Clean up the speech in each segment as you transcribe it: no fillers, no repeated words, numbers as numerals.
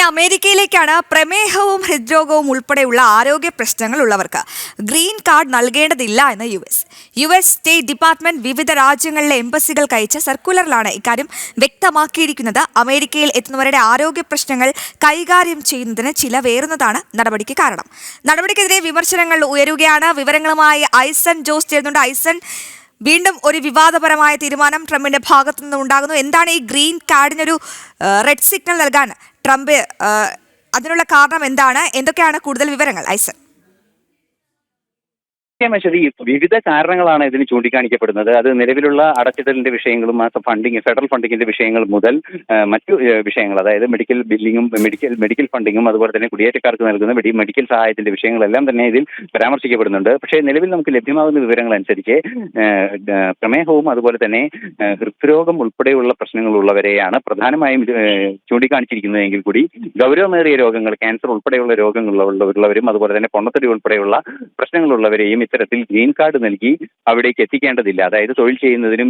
അമേരിക്കയിലേക്കാണ് പ്രമേഹവും ഹൃദ്രോഗവും ഉൾപ്പെടെയുള്ള ആരോഗ്യ പ്രശ്നങ്ങൾ ഉള്ളവർക്ക് ഗ്രീൻ കാർഡ് നൽകേണ്ടതില്ല എന്ന് യു എസ് സ്റ്റേറ്റ് ഡിപ്പാർട്ട്മെന്റ് വിവിധ രാജ്യങ്ങളിലെ എംബസികൾക്ക് അയച്ച സർക്കുലറിലാണ് ഇക്കാര്യം വ്യക്തമാക്കിയിരിക്കുന്നത്. അമേരിക്കയിൽ എത്തുന്നവരുടെ ആരോഗ്യ പ്രശ്നങ്ങൾ കൈകാര്യം ചെയ്യുന്നതിന് ചിലവേറുന്നതാണ് നടപടിക്ക് കാരണം. നടപടിക്കെതിരെ വിമർശനങ്ങൾ ഉയരുകയാണ്. വിവരങ്ങളുമായി ഐസൻ ജോസ് ചേരുന്നുണ്ട്. ഐസൻ, വീണ്ടും ഒരു വിവാദപരമായ തീരുമാനം ട്രംപിന്റെ ഭാഗത്തു നിന്ന് ഉണ്ടാകുന്നു. എന്താണ് ഈ ഗ്രീൻ കാർഡിനൊരു റെഡ് സിഗ്നൽ നൽകാൻ ട്രംപ് അതിനുള്ള കാരണം എന്താണ്? എന്തൊക്കെയാണ് കൂടുതൽ വിവരങ്ങൾ ഐസൻ? വിവിധ കാരണങ്ങളാണ് ഇതിന് ചൂണ്ടിക്കാണിക്കപ്പെടുന്നത്. അത് നിലവിലുള്ള അടച്ചിടലിന്റെ വിഷയങ്ങളും ഫണ്ടിങ്, ഫെഡറൽ ഫണ്ടിങ്ങിന്റെ വിഷയങ്ങൾ മുതൽ മറ്റു വിഷയങ്ങൾ, അതായത് മെഡിക്കൽ ബില്ലിങ്ങും മെഡിക്കൽ ഫണ്ടിങ്ങും അതുപോലെ തന്നെ കുടിയേറ്റക്കാർക്ക് നൽകുന്ന മെഡിക്കൽ സഹായത്തിന്റെ വിഷയങ്ങളെല്ലാം തന്നെ ഇതിൽ പരാമർശിക്കപ്പെടുന്നുണ്ട്. പക്ഷേ നിലവിൽ നമുക്ക് ലഭ്യമാകുന്ന വിവരങ്ങൾ അനുസരിച്ച് പ്രമേഹവും അതുപോലെ തന്നെ ഹൃദ്രോഗം ഉൾപ്പെടെയുള്ള പ്രശ്നങ്ങളുള്ളവരെയാണ് പ്രധാനമായും ചൂണ്ടിക്കാണിച്ചിരിക്കുന്നതെങ്കിൽ കൂടി ഗൗരവമേറിയ രോഗങ്ങൾ, ക്യാൻസർ ഉൾപ്പെടെയുള്ള രോഗങ്ങളുള്ളവരും അതുപോലെ തന്നെ പൊണ്ണത്തടി ഉൾപ്പെടെയുള്ള പ്രശ്നങ്ങളുള്ളവരെയും ഇത്തരത്തിൽ ഗ്രീൻ കാർഡ് നൽകി അവിടേക്ക് എത്തിക്കേണ്ടതില്ല, അതായത് തൊഴിൽ ചെയ്യുന്നതിനും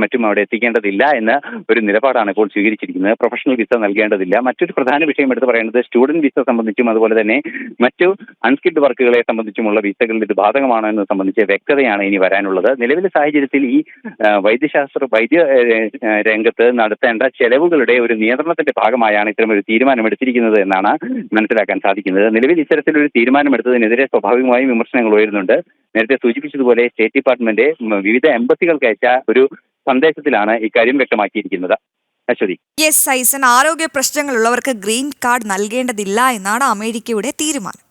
മറ്റും അവിടെ എത്തിക്കേണ്ടതില്ല എന്ന ഒരു നിലപാടാണ് ഇപ്പോൾ സ്വീകരിച്ചിരിക്കുന്നത്. പ്രൊഫഷണൽ വിസ നൽകേണ്ടതില്ല. മറ്റൊരു പ്രധാന വിഷയം എടുത്ത് പറയുന്നത് സ്റ്റുഡന്റ് വിസ സംബന്ധിച്ചും അതുപോലെ തന്നെ മറ്റു അൺസ്കിൽഡ് വർക്കുകളെ സംബന്ധിച്ചുമുള്ള വിസകളിൽ ഇത് ബാധകമാണോ എന്ന് സംബന്ധിച്ച് വ്യക്തതയാണ് ഇനി വരാനുള്ളത്. നിലവിലെ സാഹചര്യത്തിൽ ഈ വൈദ്യ രംഗത്ത് നടത്തേണ്ട ചെലവുകളുടെ ഒരു നിയന്ത്രണത്തിന്റെ ഭാഗമായാണ് ഇത്തരമൊരു തീരുമാനമെടുത്തിരിക്കുന്നത് എന്നാണ് മനസ്സിലാക്കാൻ സാധിക്കുന്നത്. നിലവിൽ ഇത്തരത്തിലൊരു തീരുമാനമെടുത്തതിനെതിരെ സ്വാഭാവികമായും വിമർശനങ്ങൾ ഉയരുന്നുണ്ട്. നേരത്തെ സൂചിപ്പിച്ചതുപോലെ സ്റ്റേറ്റ് ഡിപ്പാർട്ട്മെന്റ് വിവിധ എംബസികൾക്ക് അയച്ച ഒരു സന്ദേശത്തിലാണ് ഇക്കാര്യം വ്യക്തമാക്കിയിരിക്കുന്നത്. അശ്വതി. യെസ് ഐസൻ, ആരോഗ്യ പ്രശ്നങ്ങളുള്ളവർക്ക് ഗ്രീൻ കാർഡ് നൽകേണ്ടതില്ല എന്നാണ് അമേരിക്കയുടെ തീരുമാനം.